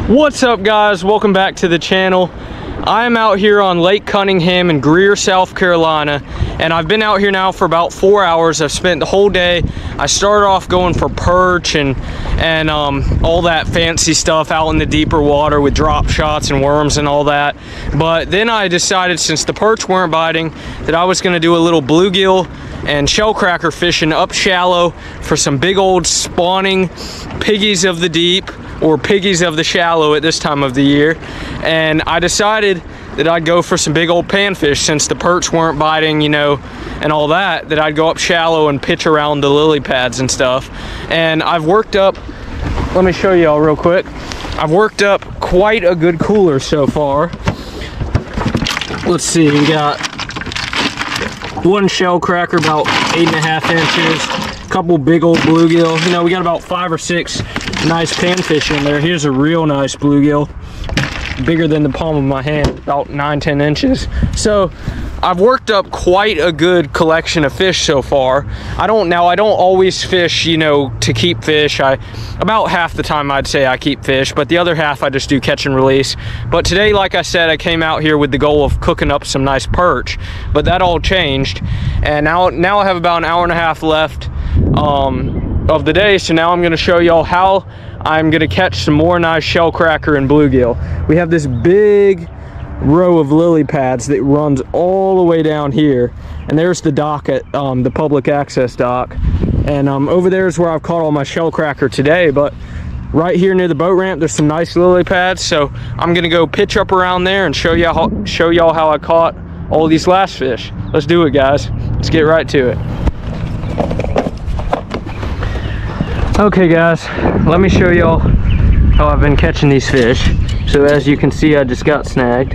What's up, guys? Welcome back to the channel. I am out here on Lake Cunningham in Greer, South Carolina, and I've been out here now for about 4 hours. I've spent the whole day. I started off going for perch and all that fancy stuff out in the deeper water with drop shots and worms and all that. But then I decided, since the perch weren't biting, that I was going to do a little bluegill and shellcracker fishing up shallow for some big old spawning piggies of the deep, or piggies of the shallow at this time of the year. And I decided that I'd go for some big old panfish, since the perch weren't biting, you know, and all that I'd go up shallow and pitch around the lily pads and stuff. And I've worked up, let me show y'all real quick. I've worked up quite a good cooler so far. Let's see, we got one shellcracker about 8.5 inches, a couple big old bluegill. You know, we got about 5 or 6 nice panfish in there. Here's a real nice bluegill, bigger than the palm of my hand, about 9-10 inches. So I've worked up quite a good collection of fish so far. I don't always fish, you know, to keep fish. About half the time I'd say I keep fish, but the other half I just do catch and release. But today, like I said, I came out here with the goal of cooking up some nice perch, but that all changed. And now I have about an hour and a half left of the day, so now I'm going to show y'all how I'm going to catch some more nice shellcracker and bluegill. We have this big row of lily pads that runs all the way down here, and there's the dock at the public access dock, and over there is where I've caught all my shellcracker today. But right here near the boat ramp, there's some nice lily pads, so I'm going to go pitch up around there and show y'all how I caught all these last fish. Let's do it, guys. Let's get right to it. Okay, guys, let me show y'all how I've been catching these fish. So as you can see, I just got snagged.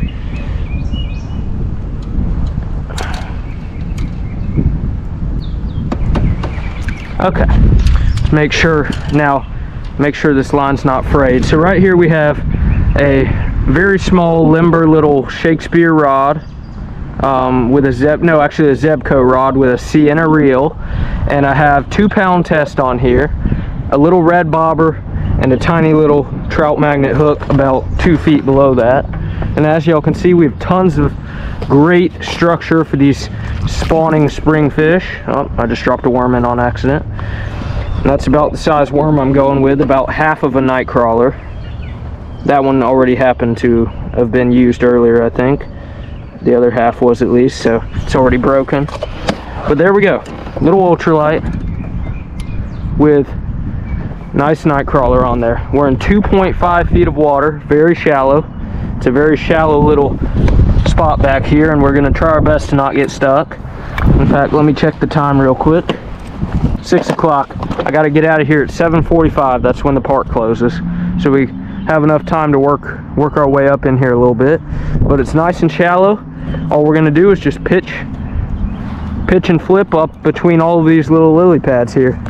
Okay, make sure this line's not frayed. So right here we have a very small, limber little Shakespeare rod with a Zebco rod with a Sienna reel, and I have 2-pound test on here, a little red bobber, and a tiny little trout magnet hook about 2 feet below that. And as y'all can see, we have tons of great structure for these spawning spring fish. Oh, I just dropped a worm in on accident. And that's about the size worm I'm going with, about half of a night crawler. That one already happened to have been used earlier, I think. The other half was, at least, so it's already broken. But there we go, little ultralight with nice night crawler on there. We're in 2.5 feet of water, very shallow. It's a very shallow little spot back here, and we're going to try our best to not get stuck. In fact, let me check the time real quick. 6 o'clock. I got to get out of here at 7:45. That's when the park closes, so we have enough time to work our way up in here a little bit. But it's nice and shallow. All we're going to do is just pitch and flip up between all of these little lily pads here.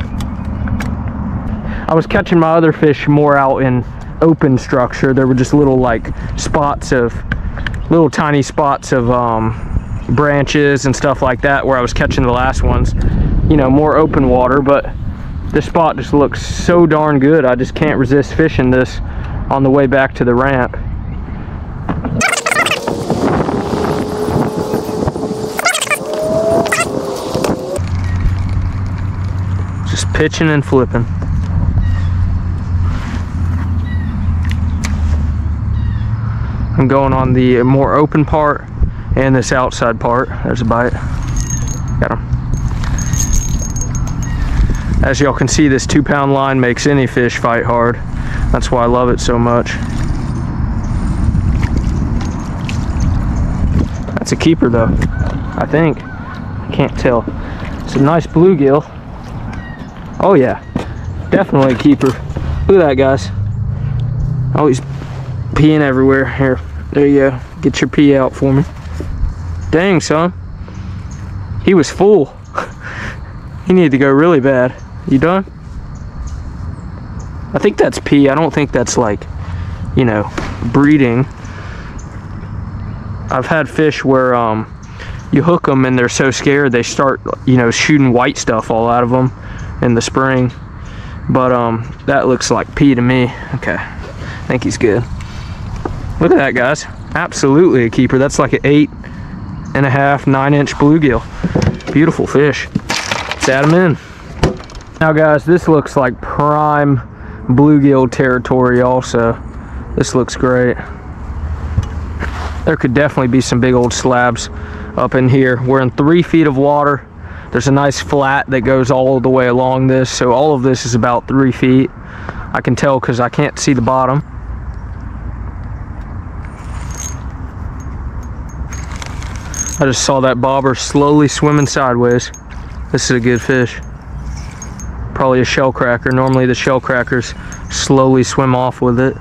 I was catching my other fish more out in open structure. There were just little tiny spots of branches and stuff like that where I was catching the last ones, you know, more open water. But this spot just looks so darn good, I just can't resist fishing this on the way back to the ramp. Just pitching and flipping. I'm going on the more open part and this outside part. There's a bite. Got him. As y'all can see, this 2-pound line makes any fish fight hard. That's why I love it so much. That's a keeper though, I think. I can't tell. It's a nice bluegill. Oh yeah, definitely a keeper. Look at that, guys. Oh, he's peeing everywhere. Here, there you go. Get your pee out for me. Dang, son. He was full. He needed to go really bad. You done? I think that's pee. I don't think that's, like, you know, breeding. I've had fish where you hook them and they're so scared they start, you know, shooting white stuff all out of them in the spring. But that looks like pee to me. Okay, I think he's good. Look at that, guys. Absolutely a keeper. That's like an 8.5, 9-inch bluegill. Beautiful fish. Let's add him in. Now, guys, this looks like prime bluegill territory also. This looks great. There could definitely be some big old slabs up in here. We're in 3 feet of water. There's a nice flat that goes all the way along this, so all of this is about 3 feet. I can tell because I can't see the bottom. I just saw that bobber slowly swimming sideways. This is a good fish. Probably a shellcracker. Normally the shellcrackers slowly swim off with it.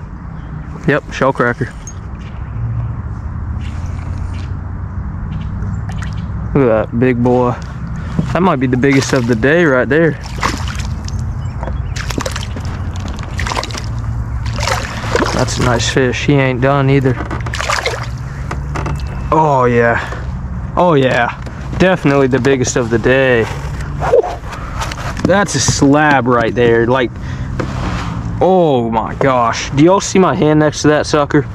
Yep, shellcracker. Look at that big boy. That might be the biggest of the day right there. That's a nice fish. He ain't done either. Oh yeah. Oh yeah. Definitely the biggest of the day. Whew. That's a slab right there. Like, oh my gosh. Do y'all see my hand next to that sucker?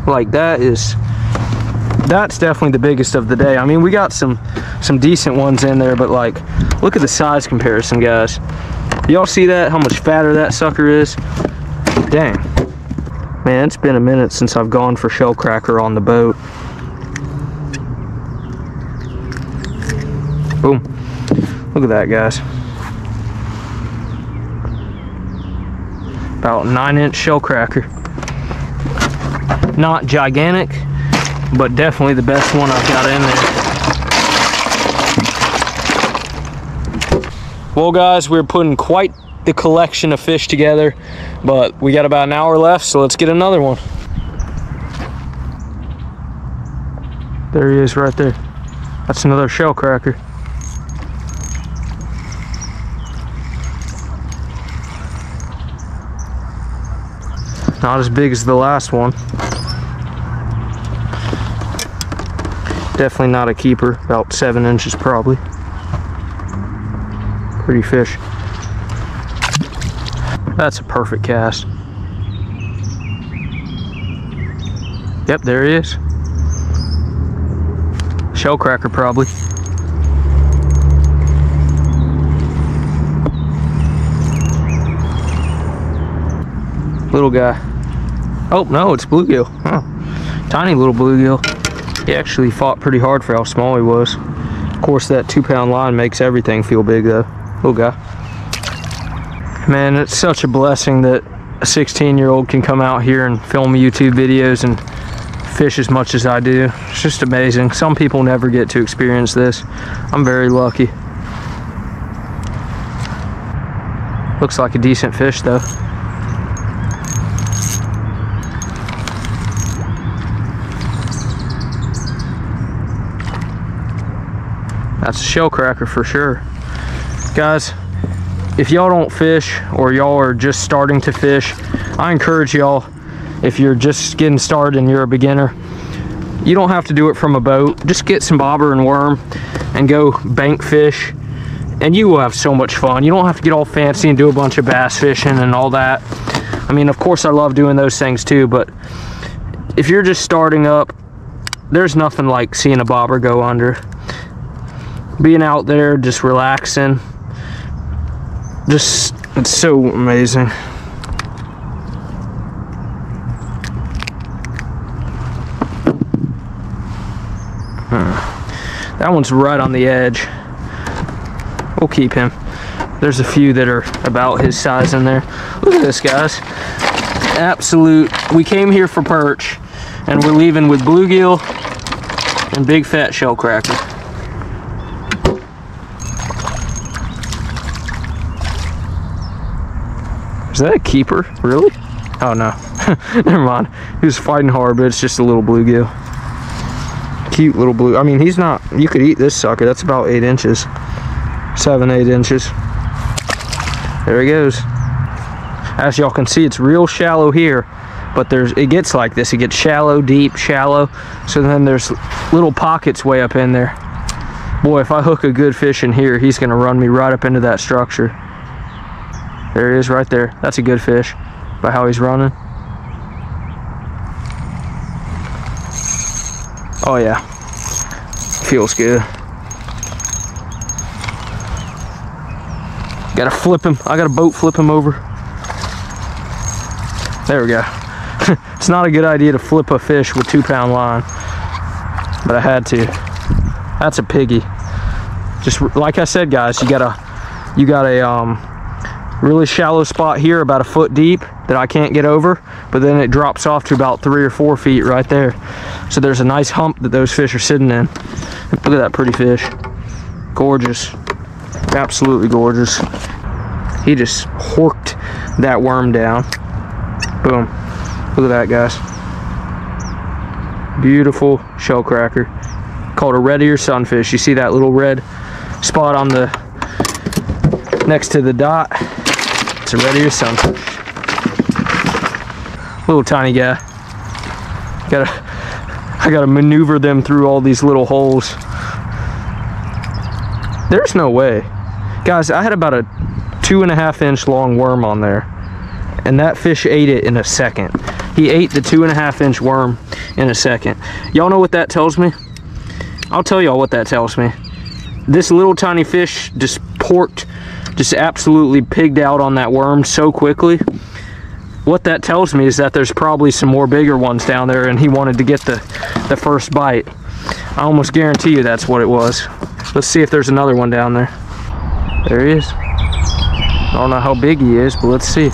Like, that's definitely the biggest of the day. I mean, we got some decent ones in there, but like, look at the size comparison, guys. Y'all see that? How much fatter that sucker is? Dang. Man, it's been a minute since I've gone for shellcracker on the boat. Boom. Look at that, guys. About 9-inch shellcracker. Not gigantic, but definitely the best one I've got in there. Well, guys, we're putting quite the collection of fish together, but we got about an hour left, so let's get another one. There he is right there. That's another shellcracker. Not as big as the last one. Definitely not a keeper, about 7 inches probably. Pretty fish. That's a perfect cast. Yep, there he is. Shellcracker probably. Little guy. Oh no, it's bluegill. Oh, tiny little bluegill. He actually fought pretty hard for how small he was. Of course, that 2-pound line makes everything feel big though. Little guy. Man, it's such a blessing that a 16-year-old can come out here and film YouTube videos and fish as much as I do. It's just amazing. Some people never get to experience this. I'm very lucky. Looks like a decent fish though. That's a shellcracker for sure. Guys, if y'all don't fish or y'all are just starting to fish, I encourage y'all, if you're just getting started and you're a beginner, you don't have to do it from a boat. Just get some bobber and worm and go bank fish, and you will have so much fun. You don't have to get all fancy and do a bunch of bass fishing and all that. I mean, of course I love doing those things too, but if you're just starting up, there's nothing like seeing a bobber go under. Being out there, just relaxing, it's so amazing. That one's right on the edge. We'll keep him. There's a few that are about his size in there. Look at this, guys. Absolute. We came here for perch, and we're leaving with bluegill and big fat shellcracker. Is that a keeper? Really? Oh no. Never mind. He was fighting hard, but it's just a little bluegill. Cute little blue. I mean, he's not. You could eat this sucker. That's about 8 inches. 7, 8 inches. There he goes. As y'all can see, it's real shallow here, but it gets like this. It gets shallow, deep, shallow. So then there's little pockets way up in there. Boy, if I hook a good fish in here, he's gonna run me right up into that structure. There he is right there. That's a good fish by how he's running. Oh yeah, feels good. Gotta flip him. I gotta boat flip him over. There we go. It's not a good idea to flip a fish with 2-pound line, but I had to. That's a piggy. Just like I said, guys, you got a really shallow spot here about 1 foot deep that I can't get over, but then it drops off to about 3 or 4 feet right there. So there's a nice hump that those fish are sitting in. Look at that pretty fish. Gorgeous. Absolutely gorgeous. He just horked that worm down. Boom. Look at that, guys. Beautiful shellcracker. Called a Redear sunfish. You see that little red spot on the next to the dot? It's a Redear sunfish. Little tiny guy. I gotta maneuver them through all these little holes. There's no way. Guys, I had about a 2.5-inch long worm on there, and that fish ate it in a second. He ate the 2.5-inch worm in a second. Y'all know what that tells me? I'll tell y'all what that tells me. This little tiny fish just absolutely pigged out on that worm so quickly. What that tells me is that there's probably some more bigger ones down there, and he wanted to get the first bite. I almost guarantee you that's what it was. Let's see if there's another one down there. There he is. I don't know how big he is, but let's see.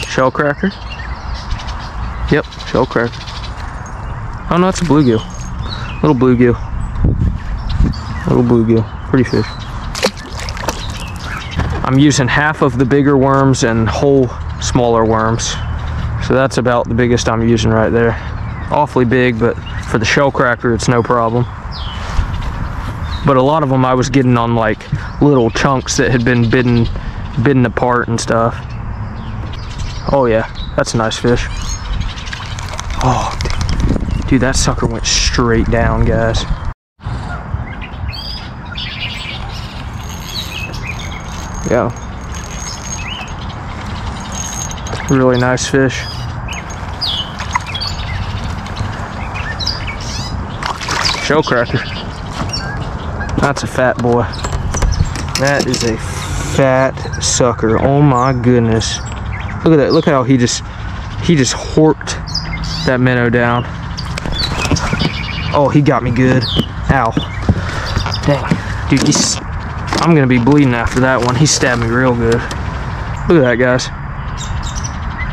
Shellcracker. Yep, shellcracker. Oh no, it's a bluegill. Little bluegill. Little bluegill. Pretty fish. I'm using half of the bigger worms and whole smaller worms. So that's about the biggest I'm using right there. Awfully big, but for the shellcracker, it's no problem. But a lot of them I was getting on like little chunks that had been bitten apart and stuff. Oh yeah, that's a nice fish. Oh, dude, that sucker went straight down, guys. Yeah. Really nice fish. Shellcracker. That's a fat boy. That is a fat sucker. Oh my goodness. Look at that. Look how he just horked that minnow down. Oh, he got me good. Ow. Dang. Dude, I'm gonna be bleeding after that one. He stabbed me real good. Look at that, guys.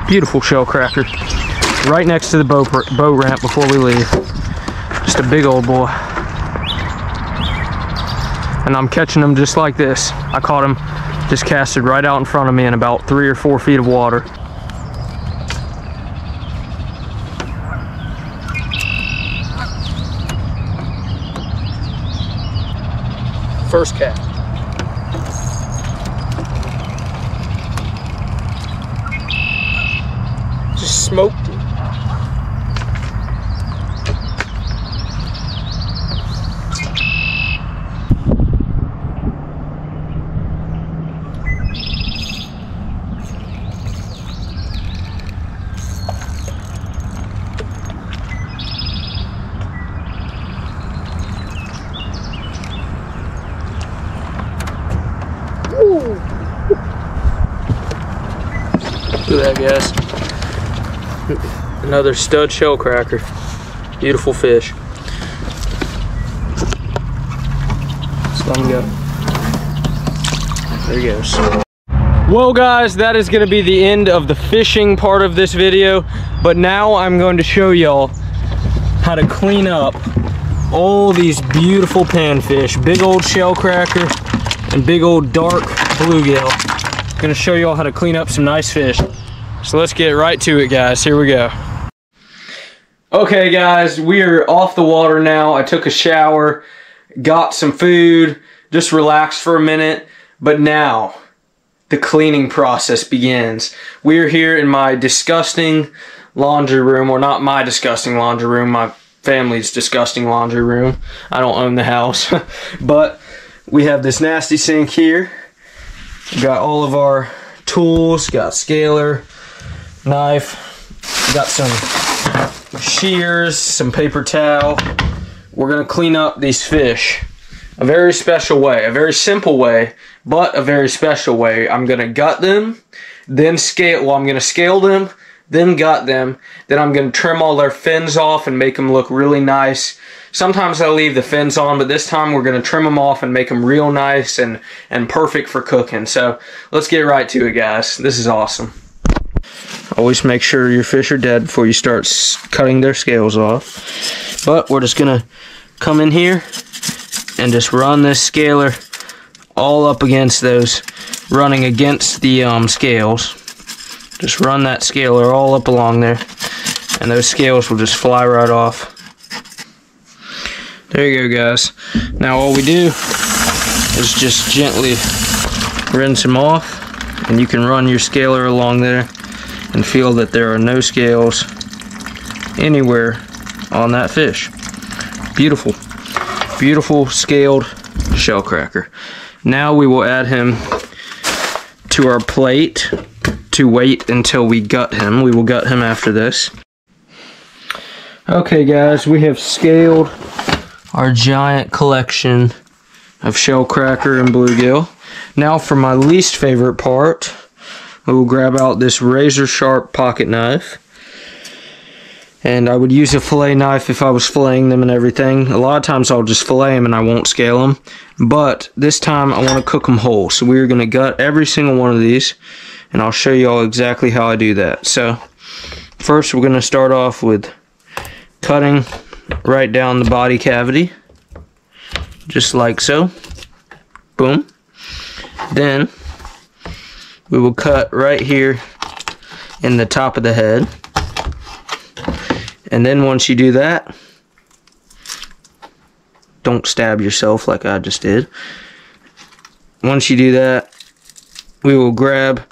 Beautiful shellcracker. Right next to the boat ramp before we leave. Just a big old boy. And I'm catching them just like this. I caught him just casted right out in front of me in about 3 or 4 feet of water. First cat. Just smoked it. Look at that, guys. Another stud shellcracker. Beautiful fish. Just let him go. There he goes. Well, guys, that is going to be the end of the fishing part of this video. But now I'm going to show y'all how to clean up all these beautiful panfish. Big old shellcracker and big old dark bluegill. I'm going to show y'all how to clean up some nice fish. So let's get right to it, guys. Here we go. Okay, guys, we are off the water now. I took a shower, got some food, just relaxed for a minute. But now, the cleaning process begins. We're here in my disgusting laundry room, or not my disgusting laundry room, my family's disgusting laundry room. I don't own the house. But we have this nasty sink here. We got all of our tools, got scaler, knife, got some shears, some paper towel. We're gonna clean up these fish a very special way, a very simple way, but a very special way. I'm gonna gut them, then scale, well, I'm gonna scale them, then gut them, then I'm gonna trim all their fins off and make them look really nice. Sometimes I leave the fins on, but this time we're gonna trim them off and make them real nice and perfect for cooking. So let's get right to it, guys. This is awesome. Always make sure your fish are dead before you start cutting their scales off. But we're just gonna come in here and just run this scaler all up against those, running against the scales. Just run that scaler all up along there, and those scales will just fly right off. There you go, guys. Now all we do is just gently rinse them off, and you can run your scaler along there and feel that there are no scales anywhere on that fish. Beautiful, beautiful scaled shellcracker. Now we will add him to our plate to wait until we gut him. We will gut him after this. Okay, guys, we have scaled our giant collection of shellcracker and bluegill. Now for my least favorite part, we will grab out this razor sharp pocket knife. And I would use a fillet knife if I was filleting them and everything. A lot of times I'll just fillet them and I won't scale them. But this time I want to cook them whole. So we're going to gut every single one of these. And I'll show you all exactly how I do that. So first we're going to start off with cutting right down the body cavity. Just like so. Boom. Then we will cut right here in the top of the head. And then once you do that, don't stab yourself like I just did. Once you do that, we will grab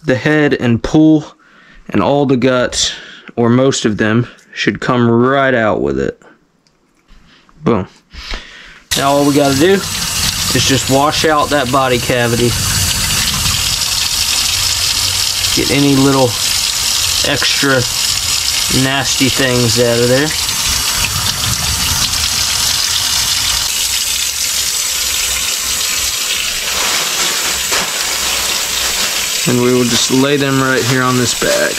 the head and pull, and all the guts, or most of them, should come right out with it. Boom. Now all we gotta do is just wash out that body cavity. Get any little extra nasty things out of there. And we will just lay them right here on this bag.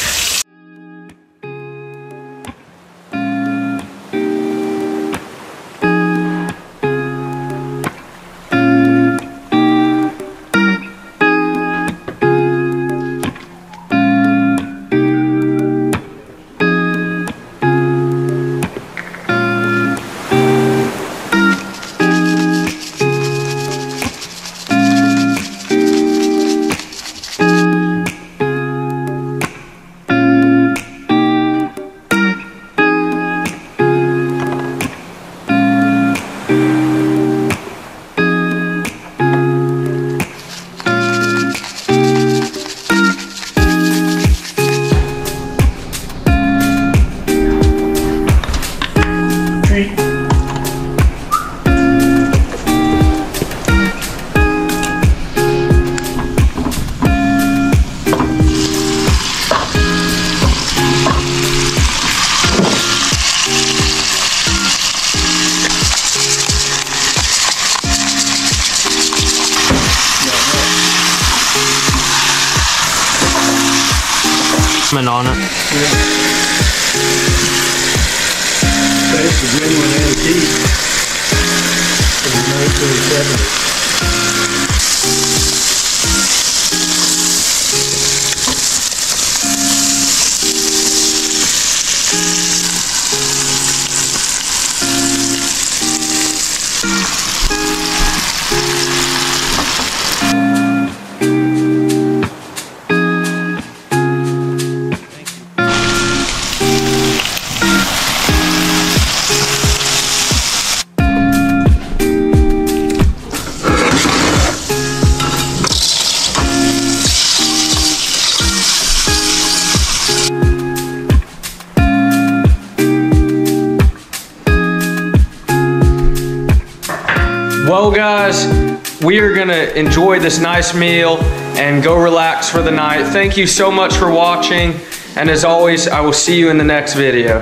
On it. Yeah. That's the genuine antique from the 1970s. Well guys, we are gonna enjoy this nice meal and go relax for the night. Thank you so much for watching, and as always, I will see you in the next video.